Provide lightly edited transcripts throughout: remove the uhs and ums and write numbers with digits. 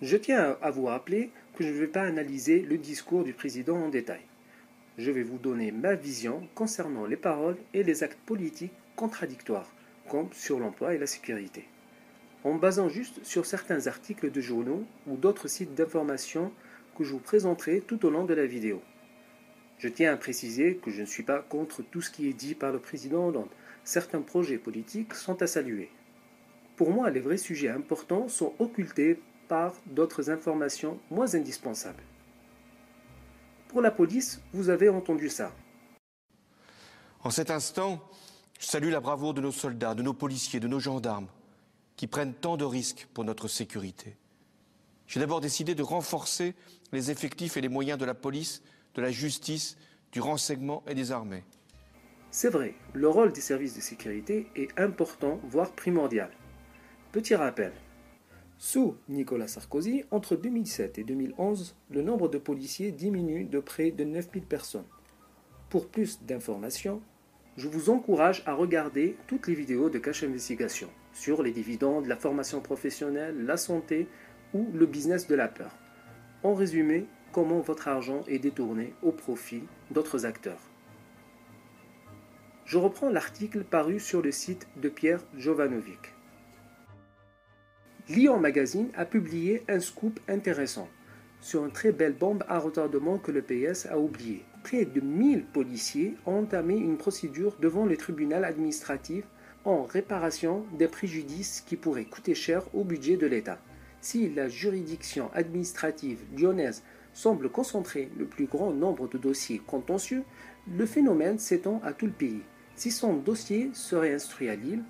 Je tiens à vous rappeler que je ne vais pas analyser le discours du président en détail. Je vais vous donner ma vision concernant les paroles et les actes politiques contradictoires, comme sur l'emploi et la sécurité, en me basant juste sur certains articles de journaux ou d'autres sites d'information que je vous présenterai tout au long de la vidéo. Je tiens à préciser que je ne suis pas contre tout ce qui est dit par le président Hollande. Certains projets politiques sont à saluer. Pour moi, les vrais sujets importants sont occultés par d'autres informations moins indispensables. Pour la police, vous avez entendu ça. En cet instant, je salue la bravoure de nos soldats, de nos policiers, de nos gendarmes, qui prennent tant de risques pour notre sécurité. J'ai d'abord décidé de renforcer les effectifs et les moyens de la police, de la justice, du renseignement et des armées. C'est vrai, le rôle des services de sécurité est important, voire primordial. Petit rappel. Sous Nicolas Sarkozy, entre 2007 et 2011, le nombre de policiers diminue de près de 9000 personnes. Pour plus d'informations, je vous encourage à regarder toutes les vidéos de Cache Investigation sur les dividendes, la formation professionnelle, la santé ou le business de la peur. En résumé, comment votre argent est détourné au profit d'autres acteurs. Je reprends l'article paru sur le site de Pierre Jovanovic. Lyon Magazine a publié un scoop intéressant sur une très belle bombe à retardement que le PS a oublié. Près de 1000 policiers ont entamé une procédure devant le tribunal administratif en réparation des préjudices qui pourraient coûter cher au budget de l'État. Si la juridiction administrative lyonnaise semble concentrer le plus grand nombre de dossiers contentieux, le phénomène s'étend à tout le pays. 600 dossiers seraient instruits à Lille,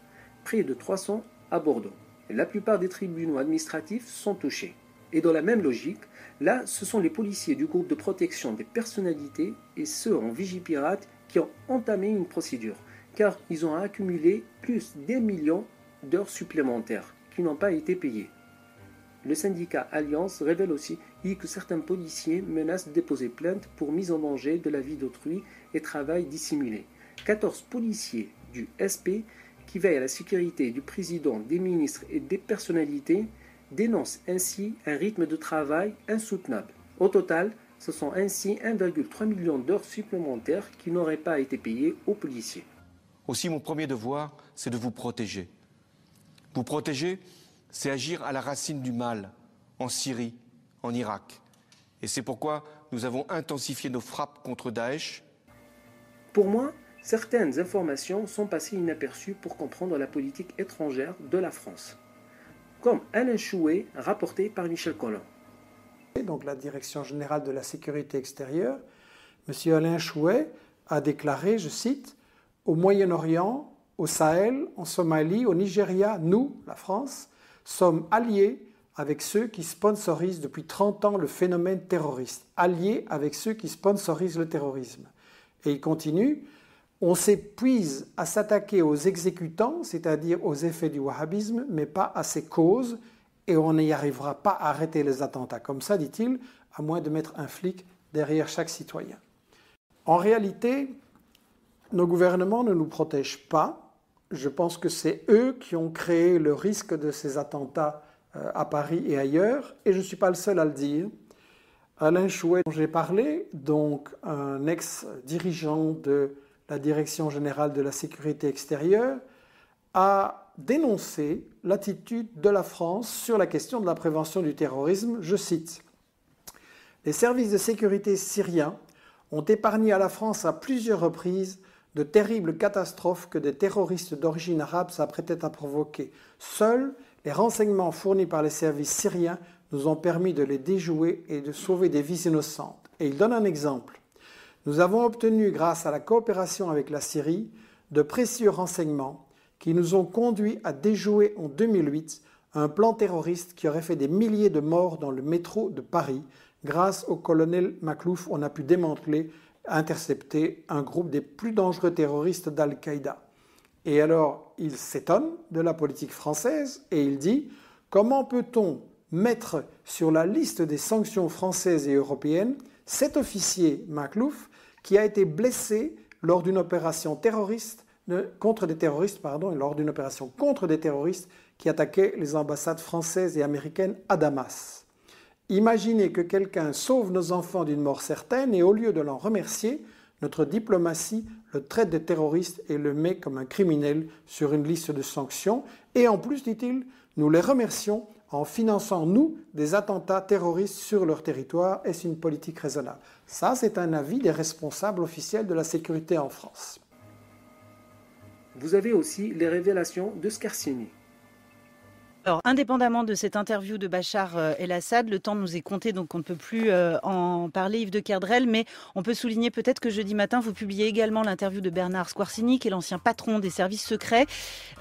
près de 300 à Bordeaux. La plupart des tribunaux administratifs sont touchés. Et dans la même logique, là, ce sont les policiers du groupe de protection des personnalités et ceux en Vigipirate qui ont entamé une procédure, car ils ont accumulé plus d'1 million d'heures supplémentaires qui n'ont pas été payées. Le syndicat Alliance révèle aussi que certains policiers menacent de déposer plainte pour mise en danger de la vie d'autrui et travail dissimulé. 14 policiers du SP qui veillent à la sécurité du président, des ministres et des personnalités, dénoncent ainsi un rythme de travail insoutenable. Au total, ce sont ainsi 1,3 million d'heures supplémentaires qui n'auraient pas été payées aux policiers. Aussi, mon premier devoir, c'est de vous protéger. Vous protéger, c'est agir à la racine du mal, en Syrie, en Irak. Et c'est pourquoi nous avons intensifié nos frappes contre Daesh. Pour moi, certaines informations sont passées inaperçues pour comprendre la politique étrangère de la France, comme Alain Chouet, rapporté par Michel Collin. Donc la Direction générale de la sécurité extérieure, M. Alain Chouet a déclaré, je cite, « Au Moyen-Orient, au Sahel, en Somalie, au Nigeria, nous, la France, sommes alliés avec ceux qui sponsorisent depuis 30 ans le phénomène terroriste, alliés avec ceux qui sponsorisent le terrorisme. » Et il continue, on s'épuise à s'attaquer aux exécutants, c'est-à-dire aux effets du wahhabisme, mais pas à ses causes, et on n'y arrivera pas à arrêter les attentats comme ça, dit-il, à moins de mettre un flic derrière chaque citoyen. En réalité, nos gouvernements ne nous protègent pas. Je pense que c'est eux qui ont créé le risque de ces attentats à Paris et ailleurs, et je ne suis pas le seul à le dire. Alain Chouet, dont j'ai parlé, donc un ex-dirigeant de la Direction générale de la sécurité extérieure, a dénoncé l'attitude de la France sur la question de la prévention du terrorisme. Je cite, « Les services de sécurité syriens ont épargné à la France à plusieurs reprises de terribles catastrophes que des terroristes d'origine arabe s'apprêtaient à provoquer. Seuls les renseignements fournis par les services syriens nous ont permis de les déjouer et de sauver des vies innocentes. » Et il donne un exemple. « Nous avons obtenu, grâce à la coopération avec la Syrie, de précieux renseignements qui nous ont conduits à déjouer en 2008 un plan terroriste qui aurait fait des milliers de morts dans le métro de Paris. Grâce au colonel Maklouf, on a pu démanteler, intercepter un groupe des plus dangereux terroristes d'Al-Qaïda. » Et alors, il s'étonne de la politique française et il dit « Comment peut-on mettre sur la liste des sanctions françaises et européennes cet officier Maklouf qui a été blessé lors d'une opération terroriste contre des terroristes, lors d'une opération contre des terroristes qui attaquaient les ambassades françaises et américaines à Damas. » Imaginez que quelqu'un sauve nos enfants d'une mort certaine et au lieu de l'en remercier, notre diplomatie le traite de terroriste et le met comme un criminel sur une liste de sanctions. Et en plus, dit-il, nous les remercions en finançant, nous, des attentats terroristes sur leur territoire. Est-ce une politique raisonnable? Ça, c'est un avis des responsables officiels de la sécurité en France. Vous avez aussi les révélations de Scarsini. Alors, indépendamment de cette interview de Bachar el-Assad, le temps nous est compté, donc on ne peut plus en parler, Yves de Kerdrel, mais on peut souligner peut-être que jeudi matin, vous publiez également l'interview de Bernard Squarcini, qui est l'ancien patron des services secrets.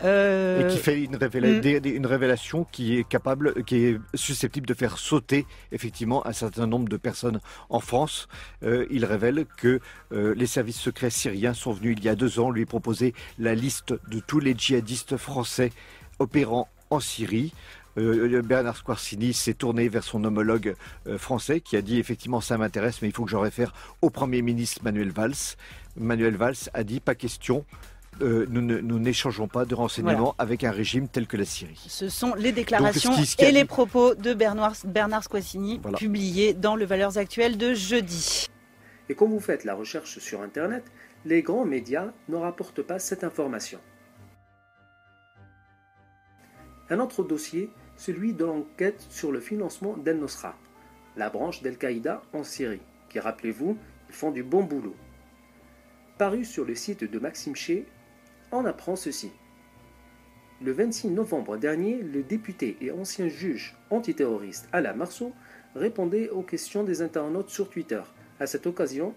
Et qui fait une révélation qui est susceptible de faire sauter effectivement un certain nombre de personnes en France. Il révèle que les services secrets syriens sont venus il y a 2 ans lui proposer la liste de tous les djihadistes français opérant en Syrie. Bernard Squarcini s'est tourné vers son homologue français qui a dit effectivement ça m'intéresse mais il faut que je réfère au Premier ministre Manuel Valls. Manuel Valls a dit pas question, nous n'échangeons pas de renseignements avec un régime tel que la Syrie. Ce sont les déclarations et les propos de Bernard Squarcini publiés dans le Valeurs Actuelles de jeudi. Et quand vous faites la recherche sur Internet, les grands médias ne rapportent pas cette information. Un autre dossier, celui de l'enquête sur le financement d'Al-Nosra, la branche d'Al-Qaïda en Syrie, qui, rappelez-vous, ils font du bon boulot. Paru sur le site de Maxime Ché, on apprend ceci. Le 26 novembre dernier, le député et ancien juge antiterroriste Alain Marceau répondait aux questions des internautes sur Twitter. À cette occasion,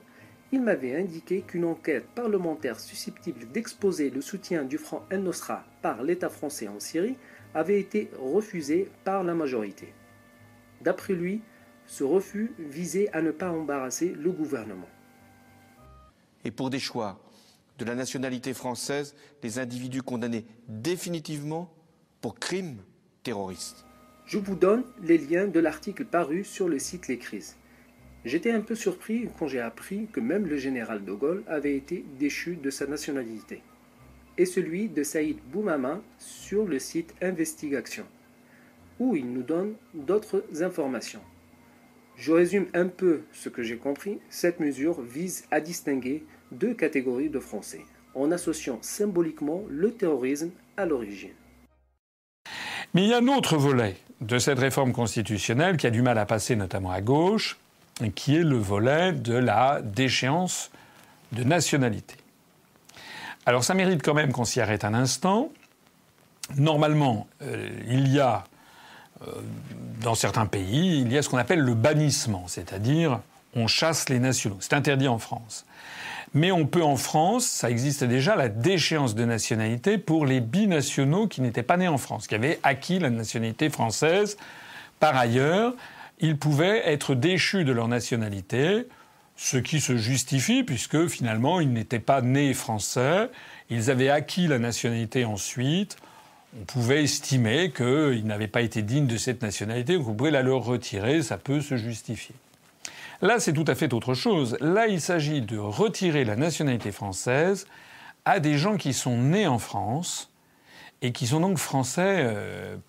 il m'avait indiqué qu'une enquête parlementaire susceptible d'exposer le soutien du Front Al-Nosra par l'État français en Syrie avait été refusé par la majorité. D'après lui, ce refus visait à ne pas embarrasser le gouvernement. Et pour des choix de la nationalité française, les individus condamnés définitivement pour crimes terroristes. Je vous donne les liens de l'article paru sur le site Les Crises. J'étais un peu surpris quand j'ai appris que même le général de Gaulle avait été déchu de sa nationalité. Et celui de Saïd Boumama sur le site Investigation, où il nous donne d'autres informations. Je résume un peu ce que j'ai compris. Cette mesure vise à distinguer 2 catégories de Français, en associant symboliquement le terrorisme à l'origine. Mais il y a un autre volet de cette réforme constitutionnelle qui a du mal à passer, notamment à gauche, qui est le volet de la déchéance de nationalité. Alors ça mérite quand même qu'on s'y arrête un instant. Normalement, il y a, dans certains pays, il y a ce qu'on appelle le bannissement, c'est-à-dire on chasse les nationaux. C'est interdit en France. Mais on peut en France, ça existe déjà, la déchéance de nationalité pour les binationaux qui n'étaient pas nés en France, qui avaient acquis la nationalité française. Par ailleurs, ils pouvaient être déchus de leur nationalité, ce qui se justifie puisque finalement ils n'étaient pas nés français, ils avaient acquis la nationalité ensuite. On pouvait estimer qu'ils n'avaient pas été dignes de cette nationalité, donc on pouvait la leur retirer, ça peut se justifier. Là, c'est tout à fait autre chose. Là, il s'agit de retirer la nationalité française à des gens qui sont nés en France et qui sont donc français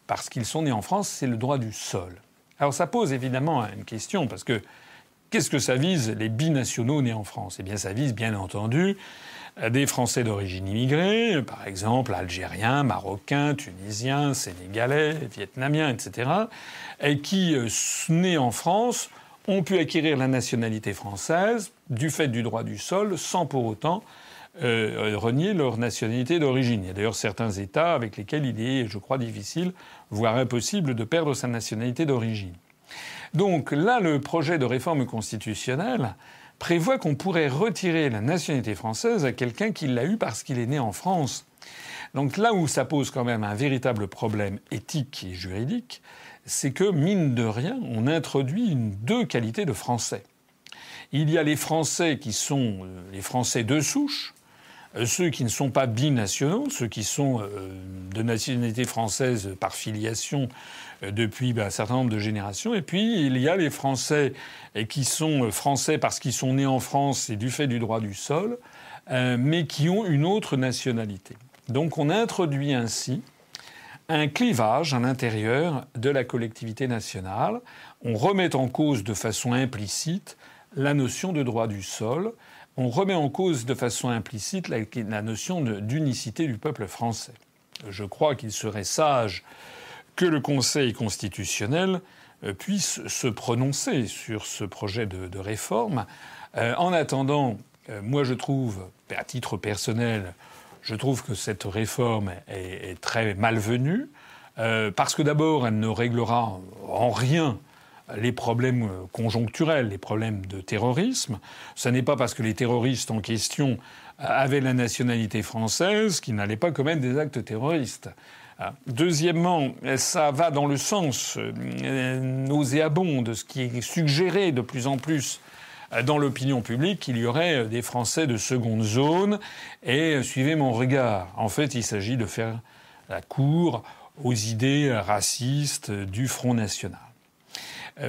parce qu'ils sont nés en France, c'est le droit du sol. Alors ça pose évidemment une question, parce que qu'est-ce que ça vise, les binationaux nés en France? Eh bien, ça vise, bien entendu, des Français d'origine immigrée, par exemple algériens, marocains, tunisiens, sénégalais, vietnamiens, etc., et qui, nés en France, ont pu acquérir la nationalité française du fait du droit du sol, sans pour autant renier leur nationalité d'origine. Il y a d'ailleurs certains États avec lesquels il est, je crois, difficile, voire impossible, de perdre sa nationalité d'origine. Donc là, le projet de réforme constitutionnelle prévoit qu'on pourrait retirer la nationalité française à quelqu'un qui l'a eue parce qu'il est né en France. Donc là où ça pose quand même un véritable problème éthique et juridique, c'est que, mine de rien, on introduit 2 qualités de Français. Il y a les Français qui sont les Français de souche, ceux qui ne sont pas binationaux, ceux qui sont de nationalité française par filiation depuis un certain nombre de générations. Et puis, il y a les Français qui sont français parce qu'ils sont nés en France et du fait du droit du sol, mais qui ont une autre nationalité. Donc on introduit ainsi un clivage à l'intérieur de la collectivité nationale. On remet en cause de façon implicite la notion de droit du sol. On remet en cause de façon implicite la notion d'unicité du peuple français. Je crois qu'il serait sage que le Conseil constitutionnel puisse se prononcer sur ce projet de réforme. En attendant, moi je trouve, à titre personnel, je trouve que cette réforme est très malvenue, parce que d'abord, elle ne réglera en rien les problèmes conjoncturels, les problèmes de terrorisme. Ce n'est pas parce que les terroristes en question avaient la nationalité française qu'ils n'allaient pas commettre des actes terroristes. Deuxièmement, ça va dans le sens nauséabond de ce qui est suggéré de plus en plus dans l'opinion publique, qu'il y aurait des Français de seconde zone. Et suivez mon regard. En fait, il s'agit de faire la cour aux idées racistes du Front National.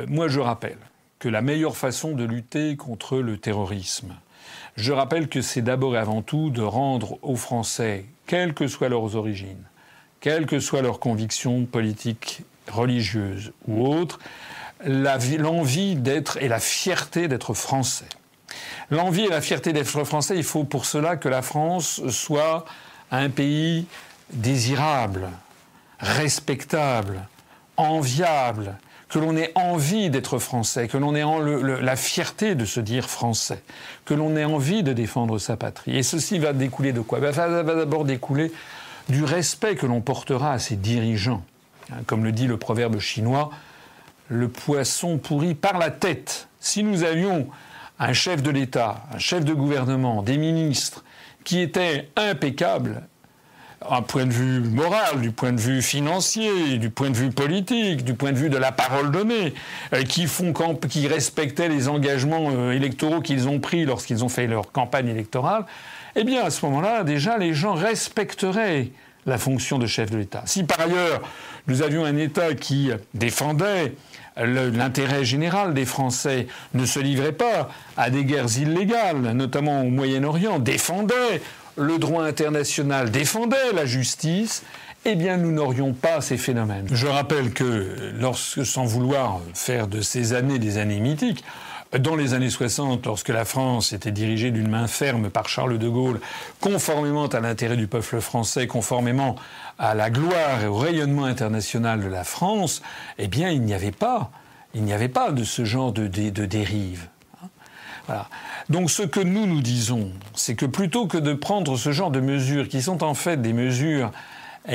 Moi, je rappelle que la meilleure façon de lutter contre le terrorisme, je rappelle que c'est d'abord et avant tout de rendre aux Français, quelles que soient leurs origines, quelles que soient leurs convictions politiques, religieuses ou autres, l'envie d'être et la fierté d'être français. L'envie et la fierté d'être français, il faut pour cela que la France soit un pays désirable, respectable, enviable, que l'on ait envie d'être français, que l'on ait la fierté de se dire français, que l'on ait envie de défendre sa patrie. Et ceci va découler de quoi ? Ça va d'abord découler du respect que l'on portera à ses dirigeants. Comme le dit le proverbe chinois, le poisson pourrit par la tête. Si nous avions un chef de l'État, un chef de gouvernement, des ministres qui étaient impeccables, un point de vue moral, du point de vue financier, du point de vue politique, du point de vue de la parole donnée, qui respectaient les engagements électoraux qu'ils ont pris lorsqu'ils ont fait leur campagne électorale, eh bien, à ce moment-là, déjà, les gens respecteraient la fonction de chef de l'État. Si, par ailleurs, nous avions un État qui défendait l'intérêt général des Français, ne se livrait pas à des guerres illégales, notamment au Moyen-Orient, défendait le droit international, défendait la justice, eh bien nous n'aurions pas ces phénomènes. Je rappelle que sans vouloir faire de ces années des années mythiques, dans les années 60, lorsque la France était dirigée d'une main ferme par Charles de Gaulle, conformément à l'intérêt du peuple français, conformément à la gloire et au rayonnement international de la France, eh bien il n'y avait pas de ce genre de dérive. Voilà. Donc ce que nous disons, c'est que plutôt que de prendre ce genre de mesures, qui sont en fait des mesures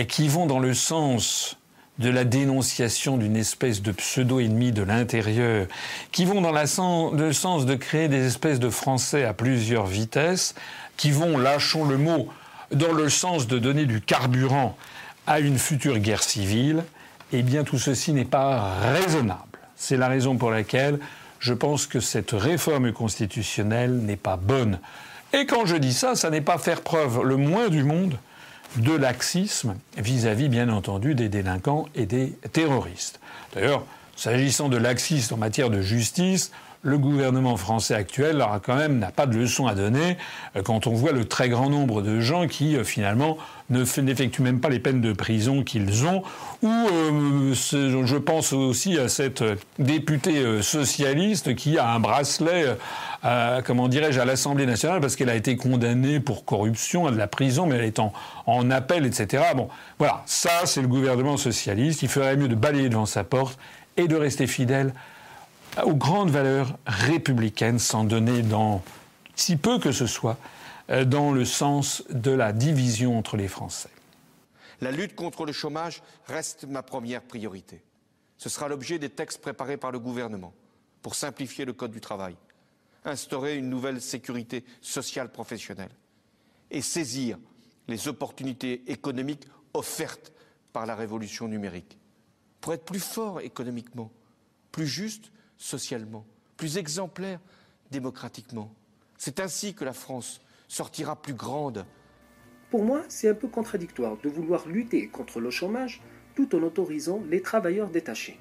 qui vont dans le sens de la dénonciation d'une espèce de pseudo-ennemi de l'intérieur, qui vont dans le sens de créer des espèces de Français à plusieurs vitesses, qui vont, lâchons le mot, dans le sens de donner du carburant à une future guerre civile, eh bien tout ceci n'est pas raisonnable. C'est la raison pour laquelle je pense que cette réforme constitutionnelle n'est pas bonne. Et quand je dis ça, ça n'est pas faire preuve le moins du monde de laxisme vis-à-vis, bien entendu, des délinquants et des terroristes. D'ailleurs, s'agissant de laxisme en matière de justice, le gouvernement français actuel n'a pas de leçon à donner quand on voit le très grand nombre de gens qui, finalement, n'effectuent même pas les peines de prison qu'ils ont. Ou je pense aussi à cette députée socialiste qui a un bracelet, à l'Assemblée nationale parce qu'elle a été condamnée pour corruption à de la prison, mais elle est en appel, etc. Bon, voilà, ça c'est le gouvernement socialiste. Il ferait mieux de balayer devant sa porte et de rester fidèle aux grandes valeurs républicaines, sans donner si peu que ce soit, dans le sens de la division entre les Français. La lutte contre le chômage reste ma première priorité. Ce sera l'objet des textes préparés par le gouvernement pour simplifier le Code du travail, instaurer une nouvelle sécurité sociale professionnelle et saisir les opportunités économiques offertes par la révolution numérique pour être plus fort économiquement, plus juste socialement, plus exemplaire démocratiquement. C'est ainsi que la France sortira plus grande. Pour moi, c'est un peu contradictoire de vouloir lutter contre le chômage tout en autorisant les travailleurs détachés.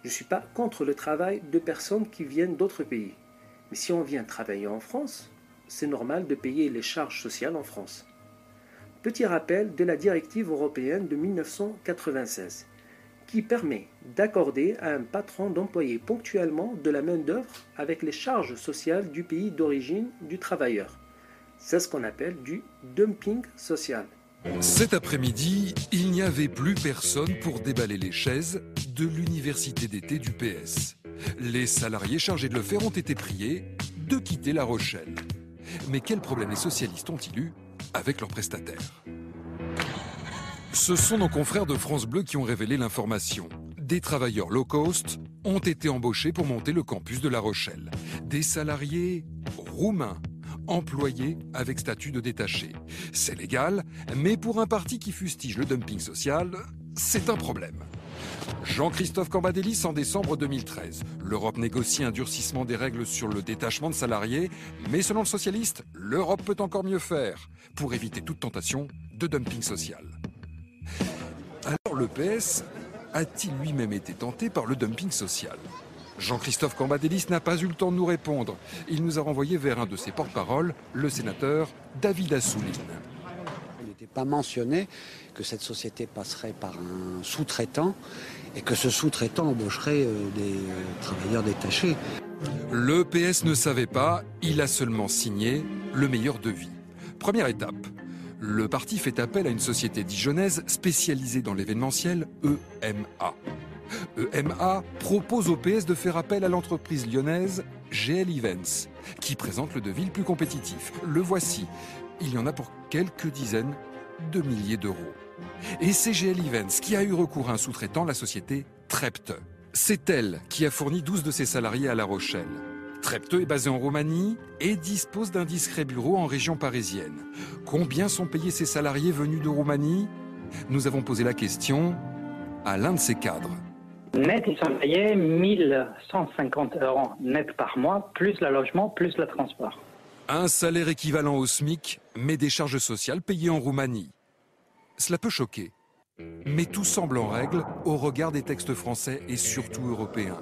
Je ne suis pas contre le travail de personnes qui viennent d'autres pays. Mais si on vient travailler en France, c'est normal de payer les charges sociales en France. Petit rappel de la directive européenne de 1996, qui permet d'accorder à un patron d'employer ponctuellement de la main-d'œuvre avec les charges sociales du pays d'origine du travailleur. C'est ce qu'on appelle du dumping social. Cet après-midi, il n'y avait plus personne pour déballer les chaises de l'université d'été du PS. Les salariés chargés de le faire ont été priés de quitter La Rochelle. Mais quel problème les socialistes ont-ils eu avec leurs prestataires ? Ce sont nos confrères de France Bleu qui ont révélé l'information. Des travailleurs low cost ont été embauchés pour monter le campus de La Rochelle. Des salariés roumains, employés avec statut de détaché. C'est légal, mais pour un parti qui fustige le dumping social, c'est un problème. Jean-Christophe Cambadélis en décembre 2013. L'Europe négocie un durcissement des règles sur le détachement de salariés, mais selon le socialiste, l'Europe peut encore mieux faire pour éviter toute tentation de dumping social. Alors le PS a-t-il lui-même été tenté par le dumping social ? Jean-Christophe Cambadélis n'a pas eu le temps de nous répondre. Il nous a renvoyé vers un de ses porte-paroles, le sénateur David Assouline. Il n'était pas mentionné que cette société passerait par un sous-traitant et que ce sous-traitant embaucherait des travailleurs détachés. Le PS ne savait pas, il a seulement signé le meilleur devis. Première étape. Le parti fait appel à une société dijonnaise spécialisée dans l'événementiel, EMA. EMA propose au PS de faire appel à l'entreprise lyonnaise GL Events, qui présente le devis le plus compétitif. Le voici. Il y en a pour quelques dizaines de milliers d'euros. Et c'est GL Events qui a eu recours à un sous-traitant, la société Trepte. C'est elle qui a fourni 12 de ses salariés à La Rochelle. Trepte est basé en Roumanie et dispose d'un discret bureau en région parisienne. Combien sont payés ces salariés venus de Roumanie ? Nous avons posé la question à l'un de ses cadres. Net, ils sont payés 1150 € net par mois, plus le logement, plus le transport. Un salaire équivalent au SMIC, mais des charges sociales payées en Roumanie. Cela peut choquer, mais tout semble en règle au regard des textes français et surtout européens.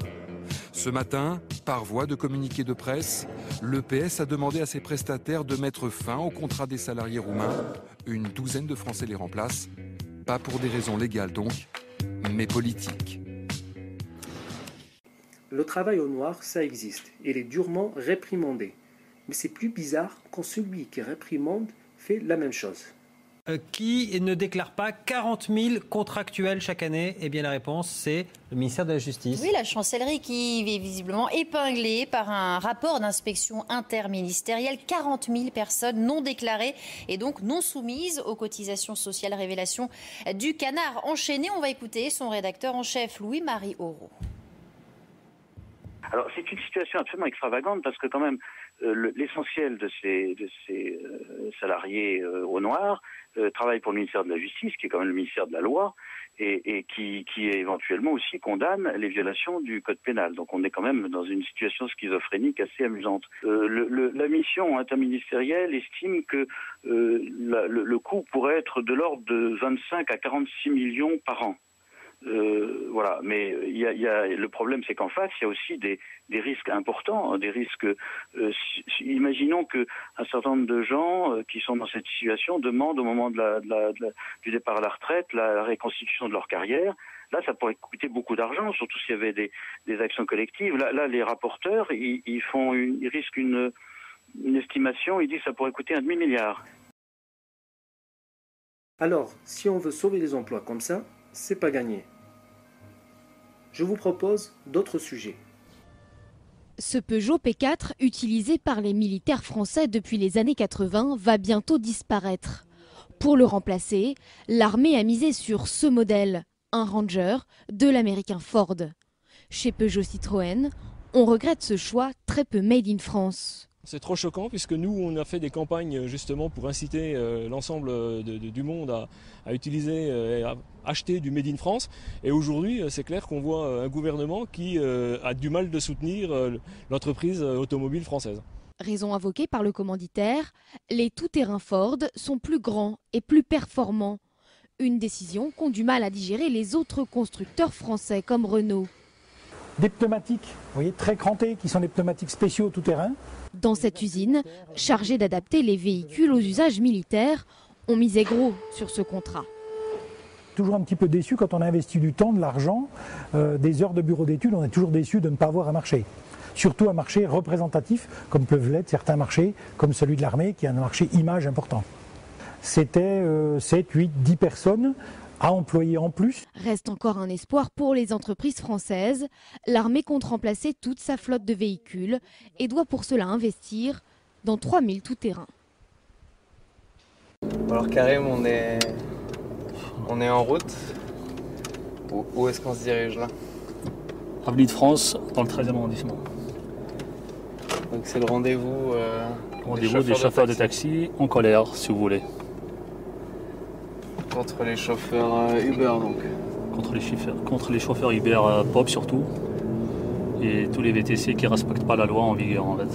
Ce matin, par voie de communiqué de presse, le PS a demandé à ses prestataires de mettre fin au contrat des salariés roumains. Une douzaine de Français les remplacent, pas pour des raisons légales donc, mais politiques. Le travail au noir, ça existe. Il est durement réprimandé. Mais c'est plus bizarre quand celui qui réprimande fait la même chose. Qui ne déclare pas 40 000 contractuels chaque année ? Eh bien la réponse, c'est le ministère de la Justice. Oui, la chancellerie qui est visiblement épinglée par un rapport d'inspection interministérielle. 40 000 personnes non déclarées et donc non soumises aux cotisations sociales. Révélation du Canard enchaîné. On va écouter son rédacteur en chef, Louis-Marie Aurault. Alors c'est une situation absolument extravagante parce que quand même l'essentiel de ces salariés au noir travaille pour le ministère de la Justice, qui est quand même le ministère de la Loi, et qui éventuellement aussi condamne les violations du code pénal. Donc on est quand même dans une situation schizophrénique assez amusante. La mission interministérielle estime que le coût pourrait être de l'ordre de 25 à 46 millions par an. Voilà, mais le problème, c'est qu'en face, il y a aussi des risques importants, des risques. Imaginons que un certain nombre de gens qui sont dans cette situation demandent au moment du départ à la retraite la reconstitution de leur carrière. Là, ça pourrait coûter beaucoup d'argent, surtout s'il y avait des actions collectives. Là, les rapporteurs, ils risquent une estimation. Ils disent que ça pourrait coûter 1,5 milliard. Alors, si on veut sauver les emplois comme ça, c'est pas gagné. Je vous propose d'autres sujets. Ce Peugeot P4, utilisé par les militaires français depuis les années 80, va bientôt disparaître. Pour le remplacer, l'armée a misé sur ce modèle, un Ranger de l'américain Ford. Chez Peugeot Citroën, on regrette ce choix très peu made in France. C'est trop choquant puisque nous, on a fait des campagnes justement pour inciter l'ensemble du monde à utiliser et à acheter du Made in France. Et aujourd'hui, c'est clair qu'on voit un gouvernement qui a du mal de soutenir l'entreprise automobile française. Raison invoquée par le commanditaire, les tout-terrains Ford sont plus grands et plus performants. Une décision qu'ont du mal à digérer les autres constructeurs français comme Renault. Des pneumatiques, vous voyez, très crantées, qui sont des pneumatiques spéciaux tout-terrain. Dans cette usine, chargée d'adapter les véhicules aux usages militaires, On misait gros sur ce contrat. Toujours un petit peu déçu quand on a investi du temps, de l'argent, des heures de bureau d'études, on est toujours déçu de ne pas avoir un marché. Surtout un marché représentatif, comme peuvent l'être certains marchés, comme celui de l'armée, qui est un marché image important. C'était 7, 8, 10 personnes à employer en plus. Reste encore un espoir pour les entreprises françaises. L'armée compte remplacer toute sa flotte de véhicules et doit pour cela investir dans 3000 tout-terrains. Alors Karim, on est en route. Où est-ce qu'on se dirige là? Avenue de France, dans le 13e arrondissement. Donc c'est le rendez-vous des chauffeurs de taxi en colère, si vous voulez. Contre les chauffeurs Uber donc. Contre les chauffeurs Uber Pop surtout. Et tous les VTC qui ne respectent pas la loi en vigueur en fait.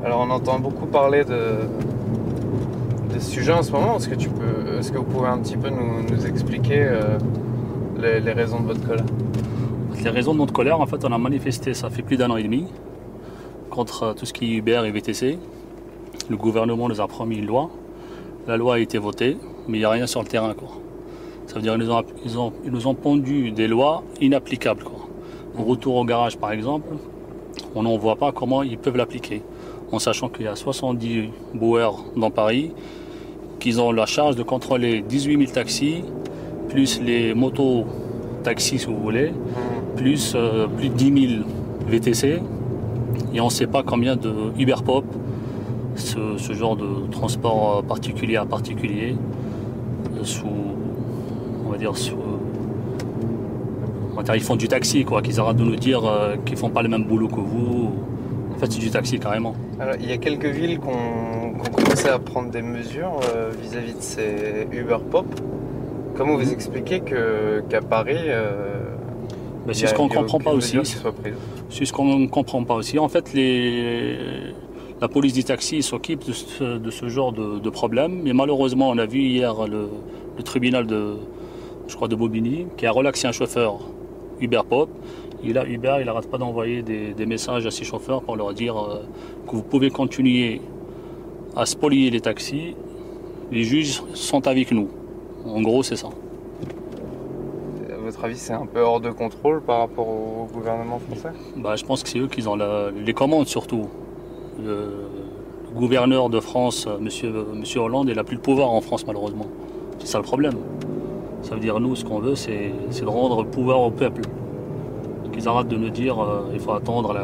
Alors on entend beaucoup parler de ce sujet en ce moment. Est-ce que vous pouvez un petit peu nous expliquer les raisons de votre colère? Les raisons de notre colère, en fait, on a manifesté, ça fait plus d'1 an et demi, contre tout ce qui est Uber et VTC. Le gouvernement nous a promis une loi. La loi a été votée, mais il n'y a rien sur le terrain, quoi. Ça veut dire qu'ils nous ont pondu des lois inapplicables, quoi. Au retour au garage, par exemple, on n'en voit pas comment ils peuvent l'appliquer. En sachant qu'il y a 70 boueurs dans Paris, qu'ils ont la charge de contrôler 18 000 taxis, plus les motos taxis, si vous voulez, plus de 10 000 VTC. Et on ne sait pas combien de Uber Pop, ce genre de transport particulier à particulier, ils font du taxi, quoi, qu'ils arrêtent de nous dire qu'ils ne font pas le même boulot que vous. En fait, c'est du taxi carrément. Alors, il y a quelques villes qui ont commencé à prendre des mesures vis-à-vis de ces Uber Pop. Comment vous expliquez qu'à Paris, c'est ce qu'on ne comprend pas aussi. C'est ce qu'on ne comprend pas aussi. En fait, la police du taxi s'occupe de ce genre de problème. Mais malheureusement, on a vu hier le tribunal de Bobigny qui a relaxé un chauffeur Uber Pop. Et là, Uber, il n'arrête pas d'envoyer des messages à ses chauffeurs pour leur dire que vous pouvez continuer à spolier les taxis. Les juges sont avec nous. En gros, c'est ça. À votre avis, c'est un peu hors de contrôle par rapport au gouvernement français? Je pense que c'est eux qui ont les commandes surtout. Le gouverneur de France, monsieur Hollande, il n'a plus le pouvoir en France malheureusement. C'est ça le problème. Ça veut dire nous, ce qu'on veut, c'est de rendre le pouvoir au peuple. Qu'ils arrêtent de nous dire il faut attendre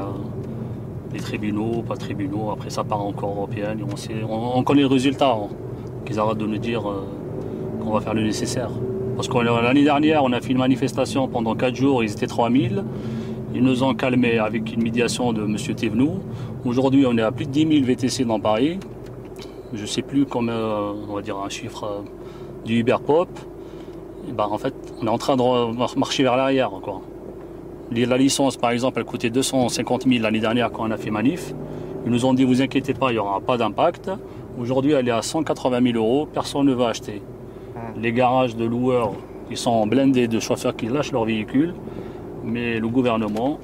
les tribunaux, pas tribunaux, après ça part encore européenne. On connaît le résultat. Hein. Qu'ils arrêtent de nous dire qu'on va faire le nécessaire. Parce que l'année dernière, on a fait une manifestation pendant 4 jours, ils étaient 3000. Ils nous ont calmés avec une médiation de M. Thévenoud. Aujourd'hui, on est à plus de 10 000 VTC dans Paris. Je ne sais plus combien, on va dire un chiffre du Uber Pop. En fait, on est en train de marcher vers l'arrière, quoi. La licence, par exemple, elle coûtait 250 000 l'année dernière quand on a fait manif. Ils nous ont dit, vous inquiétez pas, il n'y aura pas d'impact. Aujourd'hui, elle est à 180 000 €, personne ne va acheter. Les garages de loueurs, ils sont blindés de chauffeurs qui lâchent leur véhicule. Mais le gouvernement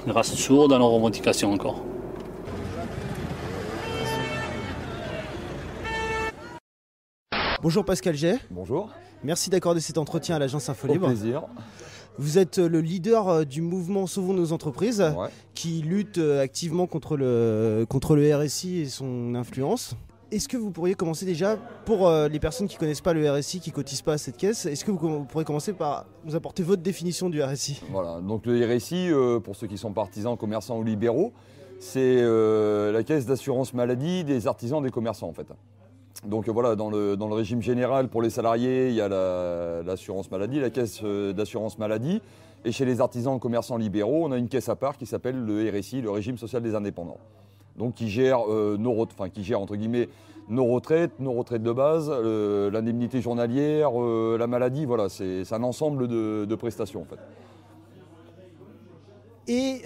reste sourd dans leurs revendications encore. Bonjour Pascal Jay. Bonjour. Merci d'accorder cet entretien à l'agence Infolibre. Au plaisir. Vous êtes le leader du mouvement Sauvons nos entreprises, qui lutte activement contre le RSI et son influence. Est-ce que vous pourriez commencer déjà, pour les personnes qui ne connaissent pas le RSI, qui ne cotisent pas à cette caisse, est-ce que vous pourriez commencer par nous apporter votre définition du RSI? Voilà, donc le RSI, pour ceux qui sont partisans, commerçants ou libéraux, c'est la caisse d'assurance maladie des artisans, des commerçants en fait. Donc voilà, dans le régime général, pour les salariés, il y a l'assurance maladie, la caisse d'assurance maladie. Et chez les artisans, commerçants libéraux, on a une caisse à part qui s'appelle le RSI, le régime social des indépendants. Donc qui gère entre guillemets nos retraites de base, l'indemnité journalière, la maladie, voilà, c'est un ensemble de prestations en fait. Et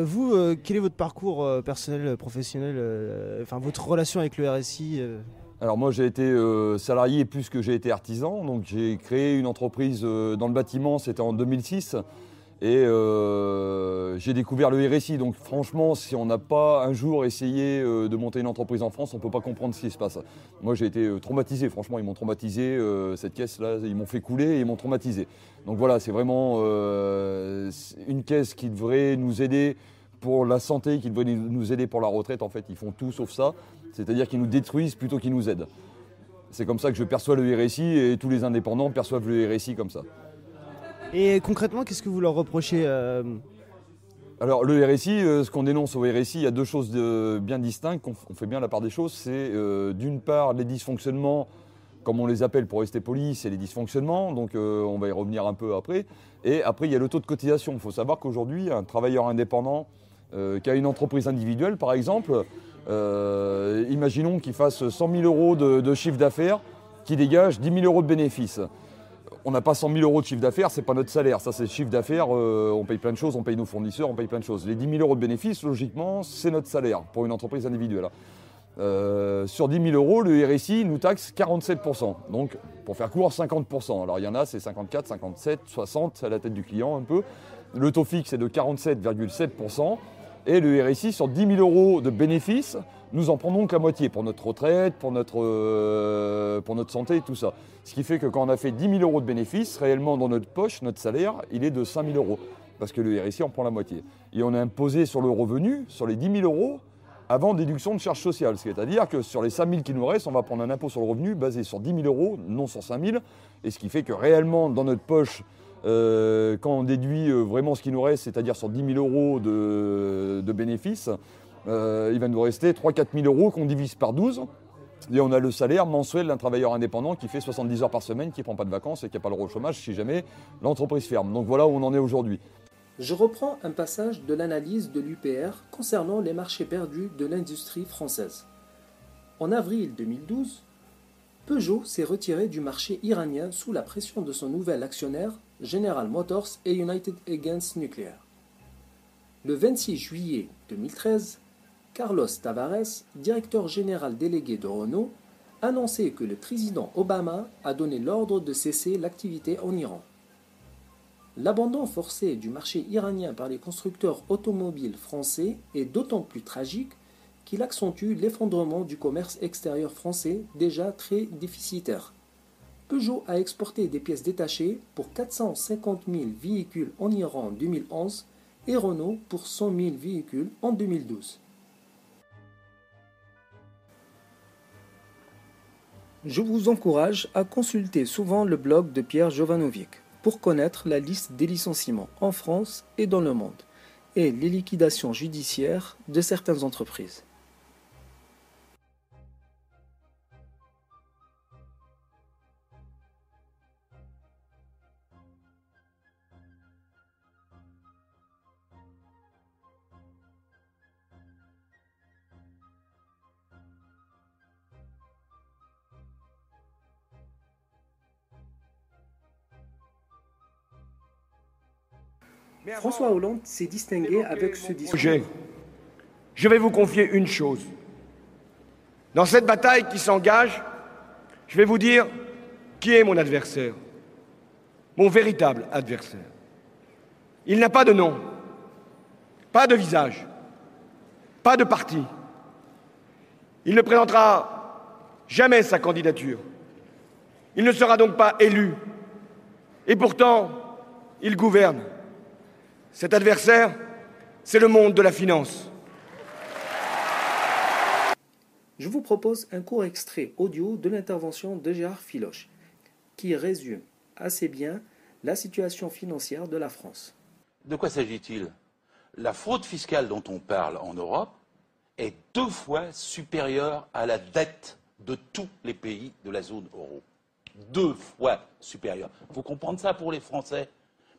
vous, quel est votre parcours personnel, professionnel, votre relation avec le RSI Alors moi j'ai été salarié plus que j'ai été artisan, donc j'ai créé une entreprise dans le bâtiment, c'était en 2006. Et j'ai découvert le RSI. Donc franchement, si on n'a pas un jour essayé de monter une entreprise en France, on ne peut pas comprendre ce qui se passe. Moi, j'ai été traumatisé. Franchement, ils m'ont traumatisé. Cette caisse-là, ils m'ont fait couler et ils m'ont traumatisé. Donc voilà, c'est vraiment une caisse qui devrait nous aider pour la santé, qui devrait nous aider pour la retraite. En fait, ils font tout sauf ça. C'est-à-dire qu'ils nous détruisent plutôt qu'ils nous aident. C'est comme ça que je perçois le RSI et tous les indépendants perçoivent le RSI comme ça. Et concrètement, qu'est-ce que vous leur reprochez Alors le RSI, ce qu'on dénonce au RSI, il y a deux choses bien distinctes, on fait bien la part des choses. C'est d'une part les dysfonctionnements, comme on les appelle pour rester poli, c'est les dysfonctionnements, donc on va y revenir un peu après. Et après il y a le taux de cotisation. Il faut savoir qu'aujourd'hui, un travailleur indépendant qui a une entreprise individuelle par exemple, imaginons qu'il fasse 100 000 euros de chiffre d'affaires, qui dégage 10 000 euros de bénéfices. On n'a pas 100 000 euros de chiffre d'affaires, c'est pas notre salaire. Ça, c'est le chiffre d'affaires, on paye plein de choses, on paye nos fournisseurs, on paye plein de choses. Les 10 000 euros de bénéfices, logiquement, c'est notre salaire pour une entreprise individuelle. Sur 10 000 euros, le RSI nous taxe 47%. Donc, pour faire court, 50%. Alors, il y en a, c'est 54, 57, 60, à la tête du client un peu. Le taux fixe est de 47,7%. Et le RSI, sur 10 000 euros de bénéfices, nous en prenons donc la moitié pour notre retraite, pour notre santé et tout ça. Ce qui fait que quand on a fait 10 000 euros de bénéfices, réellement dans notre poche, notre salaire, il est de 5 000 euros. Parce que le RSI en prend la moitié. Et on est imposé sur le revenu, sur les 10 000 euros, avant déduction de charges sociales. C'est-à-dire que sur les 5 000 qui nous restent, on va prendre un impôt sur le revenu basé sur 10 000 euros, non sur 5 000. Et ce qui fait que réellement, dans notre poche, quand on déduit vraiment ce qui nous reste, c'est-à-dire sur 10 000 euros de bénéfices, il va nous rester 3 000 à 4 000 euros qu'on divise par 12. Et on a le salaire mensuel d'un travailleur indépendant qui fait 70 heures par semaine, qui ne prend pas de vacances et qui n'a pas le droit au chômage si jamais l'entreprise ferme. Donc voilà où on en est aujourd'hui. Je reprends un passage de l'analyse de l'UPR concernant les marchés perdus de l'industrie française. En avril 2012, Peugeot s'est retiré du marché iranien sous la pression de son nouvel actionnaire, General Motors et United Against Nuclear. Le 26 juillet 2013, Carlos Tavares, directeur général délégué de Renault, annonçait que le président Obama a donné l'ordre de cesser l'activité en Iran. L'abandon forcé du marché iranien par les constructeurs automobiles français est d'autant plus tragique qu'il accentue l'effondrement du commerce extérieur français déjà très déficitaire. Peugeot a exporté des pièces détachées pour 450 000 véhicules en Iran en 2011 et Renault pour 100 000 véhicules en 2012. Je vous encourage à consulter souvent le blog de Pierre Jovanovic pour connaître la liste des licenciements en France et dans le monde et les liquidations judiciaires de certaines entreprises. François Hollande s'est distingué avec ce discours. Je vais vous confier une chose. Dans cette bataille qui s'engage, je vais vous dire qui est mon adversaire, mon véritable adversaire. Il n'a pas de nom, pas de visage, pas de parti. Il ne présentera jamais sa candidature. Il ne sera donc pas élu. Et pourtant, il gouverne. Cet adversaire, c'est le monde de la finance. Je vous propose un court extrait audio de l'intervention de Gérard Filoche, qui résume assez bien la situation financière de la France. De quoi s'agit-il? La fraude fiscale dont on parle en Europe est 2 fois supérieure à la dette de tous les pays de la zone euro. 2 fois supérieure. Il faut comprendre ça pour les Français.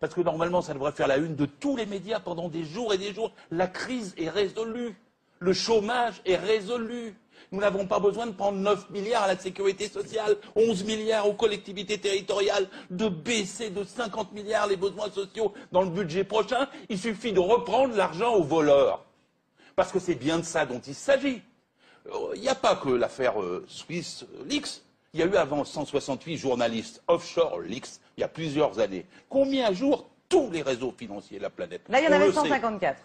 Parce que normalement, ça devrait faire la une de tous les médias pendant des jours et des jours. La crise est résolue. Le chômage est résolu. Nous n'avons pas besoin de prendre 9 milliards à la sécurité sociale, 11 milliards aux collectivités territoriales, de baisser de 50 milliards les besoins sociaux dans le budget prochain. Il suffit de reprendre l'argent aux voleurs. Parce que c'est bien de ça dont il s'agit. Il n'y a pas que l'affaire Swiss Leaks. Il y a eu avant 168 journalistes offshore Leaks, il y a plusieurs années. Combien tous les réseaux financiers de la planète. Là, il y en avait 154.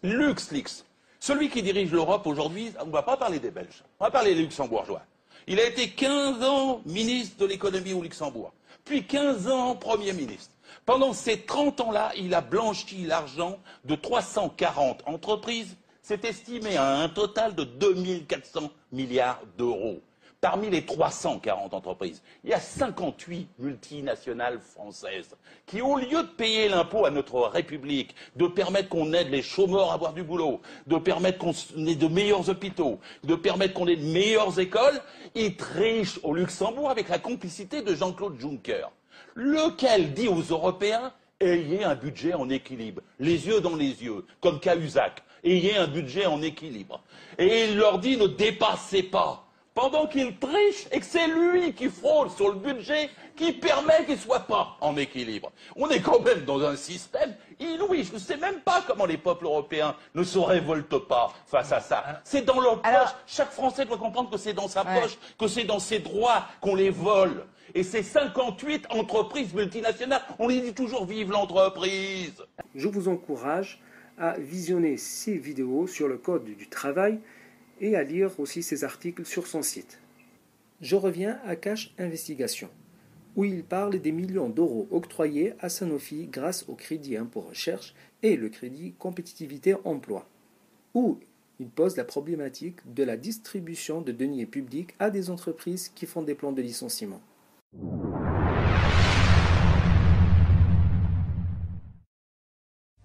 LuxLeaks. Celui qui dirige l'Europe aujourd'hui, on ne va pas parler des Belges, on va parler des Luxembourgeois. Il a été 15 ans ministre de l'économie au Luxembourg, puis 15 ans Premier ministre. Pendant ces 30 ans-là, il a blanchi l'argent de 340 entreprises. C'est estimé à un total de 2400 milliards d'euros. Parmi les 340 entreprises, il y a 58 multinationales françaises qui, au lieu de payer l'impôt à notre République, de permettre qu'on aide les chômeurs à avoir du boulot, de permettre qu'on ait de meilleurs hôpitaux, de permettre qu'on ait de meilleures écoles, ils trichent au Luxembourg avec la complicité de Jean-Claude Juncker, lequel dit aux Européens « ayez un budget en équilibre, les yeux dans les yeux, comme Cahuzac, ayez un budget en équilibre ». Et il leur dit « ne dépassez pas ». Pendant qu'il triche et que c'est lui qui fraude sur le budget qui permet qu'il ne soit pas en équilibre. On est quand même dans un système inouï. Je ne sais même pas comment les peuples européens ne se révoltent pas face à ça. C'est dans leur poche. Chaque Français doit comprendre que c'est dans sa poche, que c'est dans ses droits qu'on les vole. Et ces 58 entreprises multinationales, on les dit toujours vive l'entreprise. Je vous encourage à visionner ces vidéos sur le code du travail et à lire aussi ses articles sur son site. Je reviens à Cash Investigation, où il parle des millions d'euros octroyés à Sanofi grâce au crédit impôt recherche et le crédit compétitivité emploi, où il pose la problématique de la distribution de deniers publics à des entreprises qui font des plans de licenciement.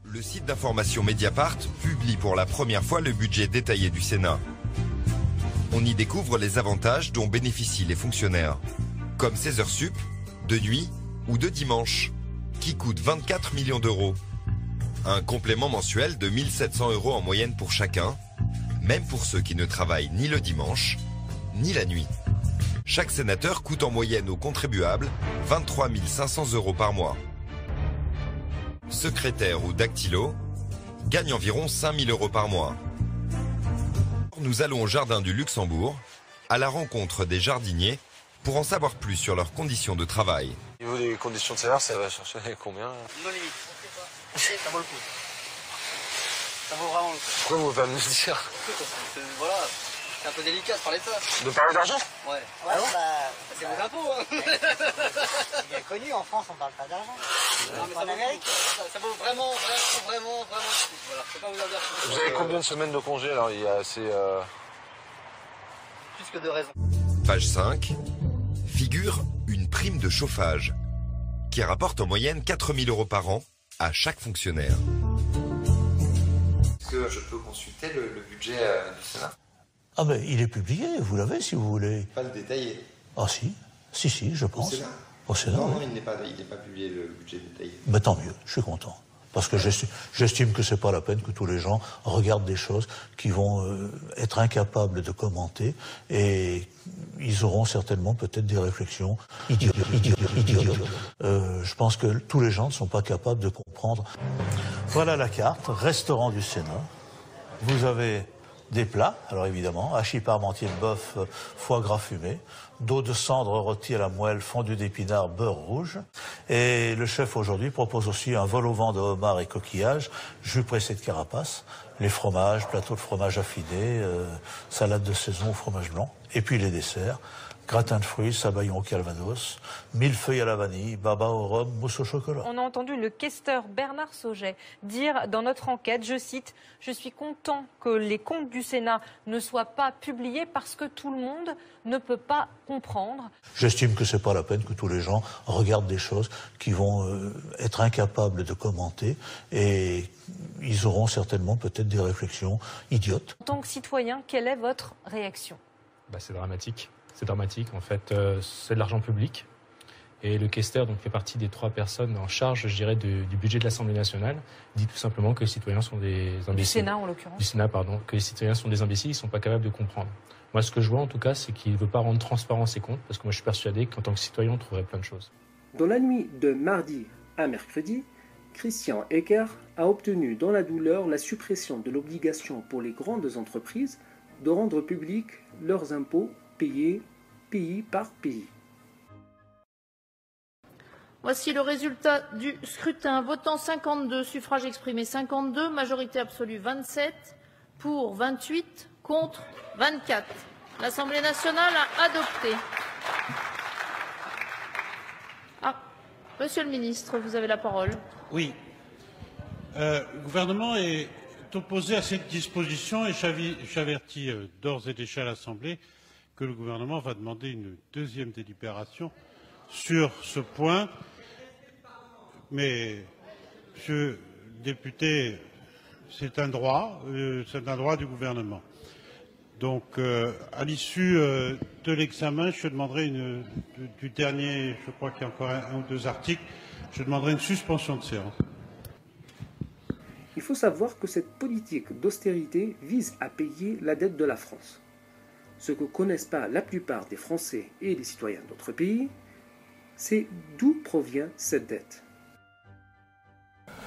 Le site d'information Mediapart publie pour la première fois le budget détaillé du Sénat. On y découvre les avantages dont bénéficient les fonctionnaires, comme 16 heures sup, de nuit ou de dimanche, qui coûtent 24 millions d'euros. Un complément mensuel de 1 700 € en moyenne pour chacun, même pour ceux qui ne travaillent ni le dimanche, ni la nuit. Chaque sénateur coûte en moyenne aux contribuables 23 500 € par mois. Secrétaire ou dactylo gagne environ 5 000 € par mois. Nous allons au jardin du Luxembourg, à la rencontre des jardiniers, pour en savoir plus sur leurs conditions de travail. Au niveau des conditions de salaire, ça va chercher combien? Nos limites. Ça vaut le coup. Ça vaut vraiment le coup. Pourquoi vous pouvez me le dire? Voilà, c'est un peu délicat de parler de ça. De parler d'argent? Ouais. Ah bon, c'est vos impôts. Hein. C'est bien connu, en France, on parle pas d'argent. En Amérique, ça vaut vraiment le coup. Voilà, je peux pas vous en dire plus. Vous avez combien de semaines de congé alors? Il y a assez... Plus que de raisons. Page 5, figure une prime de chauffage, qui rapporte en moyenne 4 000 € par an à chaque fonctionnaire. Est-ce que je peux consulter le budget du Sénat? Ah ben, il est publié, vous l'avez si vous voulez. Pas le détaillé. Ah si, je pense. Au Sénat? Au Sénat, non, oui. non, il n'est pas publié le budget détaillé. Ben, tant mieux, je suis content. Parce que j'estime que c'est pas la peine que tous les gens regardent des choses qui vont être incapables de commenter et ils auront certainement peut-être des réflexions idiotes. Je pense que tous les gens ne sont pas capables de comprendre. Voilà la carte, restaurant du Sénat. Vous avez des plats, alors évidemment, hachis parmentier de bœuf, foie gras fumé, d'eau de cendre rôtie à la moelle, fondue d'épinards, beurre rouge. Et le chef aujourd'hui propose aussi un vol au vent de homard et coquillages, jus pressé de carapace, les fromages, plateau de fromage affiné, salade de saison au fromage blanc, et puis les desserts. Gratin de fruits, sabayon au calvados, millefeuille à la vanille, baba au rhum, mousse au chocolat. On a entendu le questeur Bernard Sauget dire dans notre enquête, je cite, « Je suis content que les comptes du Sénat ne soient pas publiés parce que tout le monde ne peut pas comprendre. » J'estime que c'est pas la peine que tous les gens regardent des choses qui vont être incapables de commenter et ils auront certainement peut-être des réflexions idiotes. En tant que citoyen, quelle est votre réaction? C'est dramatique. C'est dramatique, en fait, c'est de l'argent public. Et le questeur donc, fait partie des 3 personnes en charge, je dirais, du budget de l'Assemblée nationale. Il dit tout simplement que les citoyens sont des imbéciles. Du Sénat, en l'occurrence. Du Sénat, pardon. Que les citoyens sont des imbéciles, ils ne sont pas capables de comprendre. Moi, ce que je vois, en tout cas, c'est qu'il ne veut pas rendre transparent ses comptes, parce que moi, je suis persuadé qu'en tant que citoyen, on trouverait plein de choses. Dans la nuit de mardi à mercredi, Christian Ecker a obtenu dans la douleur la suppression de l'obligation pour les grandes entreprises de rendre publics leurs impôts payés pays par pays. Voici le résultat du scrutin. Votant 52, suffrages exprimés 52, majorité absolue 27, pour 28, contre 24. L'Assemblée nationale a adopté. Monsieur le ministre, vous avez la parole. Oui. Le gouvernement est opposé à cette disposition et j'avertis d'ores et déjà l'Assemblée que le gouvernement va demander une deuxième délibération sur ce point. Mais, monsieur le député, c'est un droit du gouvernement. Donc, à l'issue de l'examen, je demanderai du dernier, je crois qu'il y a encore un ou deux articles, je demanderai une suspension de séance. Il faut savoir que cette politique d'austérité vise à payer la dette de la France. Ce que connaissent pas la plupart des Français et des citoyens d'autres pays, c'est d'où provient cette dette.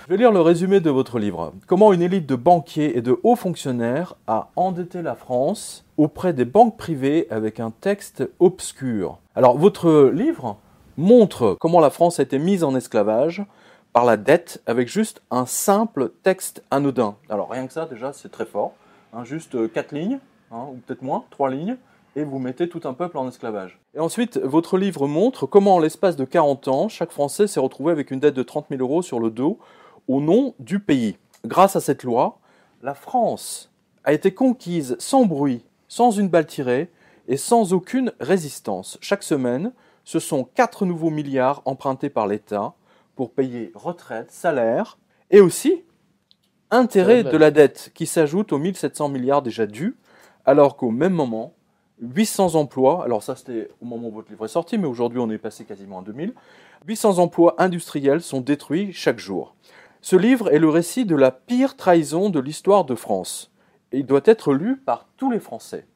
Je vais lire le résumé de votre livre. Comment une élite de banquiers et de hauts fonctionnaires a endetté la France auprès des banques privées avec un texte obscur. Alors, votre livre montre comment la France a été mise en esclavage par la dette avec juste un simple texte anodin. Alors, rien que ça, déjà, c'est très fort. Juste 4 lignes, ou peut-être moins, 3 lignes, et vous mettez tout un peuple en esclavage. Et ensuite, votre livre montre comment, en l'espace de 40 ans, chaque Français s'est retrouvé avec une dette de 30 000 € sur le dos, au nom du pays. Grâce à cette loi, la France a été conquise sans bruit, sans une balle tirée et sans aucune résistance. Chaque semaine, ce sont 4 nouveaux milliards empruntés par l'État pour payer retraite, salaire et aussi intérêts de la dette qui s'ajoutent aux 1700 milliards déjà dus, alors qu'au même moment, 800 emplois, alors ça c'était au moment où votre livre est sorti, mais aujourd'hui on est passé quasiment à 2000, 800 emplois industriels sont détruits chaque jour. Ce livre est le récit de la pire trahison de l'histoire de France. Et il doit être lu par tous les Français.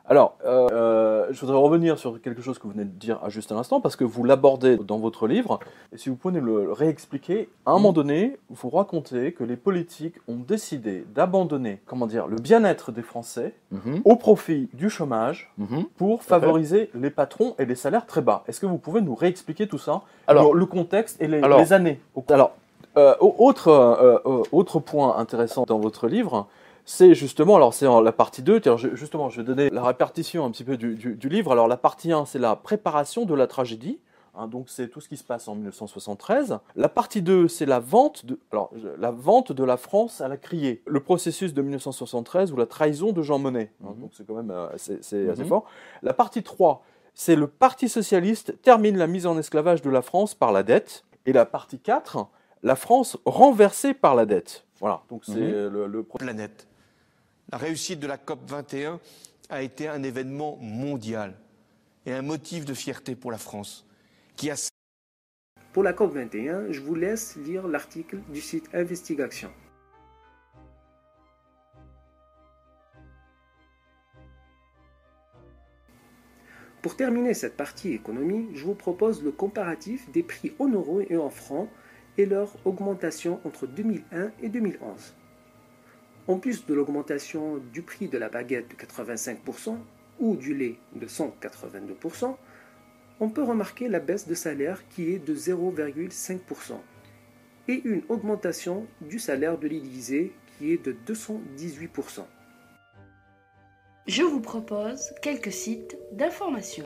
Alors, je voudrais revenir sur quelque chose que vous venez de dire à juste un instant, parce que vous l'abordez dans votre livre. Et si vous pouvez le réexpliquer, à un moment donné, vous racontez que les politiques ont décidé d'abandonner, le bien-être des Français au profit du chômage pour favoriser les patrons et les salaires très bas. Est-ce que vous pouvez nous réexpliquer tout ça, le contexte et les années? Autre point intéressant dans votre livre, c'est justement, alors c'est la partie 2, justement je vais donner la répartition un petit peu du livre. Alors la partie 1, c'est la préparation de la tragédie, donc c'est tout ce qui se passe en 1973. La partie 2, c'est la vente de la France à la criée, le processus de 1973 ou la trahison de Jean Monnet, donc c'est quand même c'est assez fort. La partie 3, c'est le Parti Socialiste termine la mise en esclavage de la France par la dette, et la partie 4, la France renversée par la dette. Voilà, donc c'est le planète. La réussite de la COP 21 a été un événement mondial et un motif de fierté pour la France. Pour la COP 21, je vous laisse lire l'article du site Investigation. Pour terminer cette partie économie, je vous propose le comparatif des prix en euros et en francs et leur augmentation entre 2001 et 2011. En plus de l'augmentation du prix de la baguette de 85% ou du lait de 182%, on peut remarquer la baisse de salaire qui est de 0,5% et une augmentation du salaire de l'Élysée qui est de 218%. Je vous propose quelques sites d'information.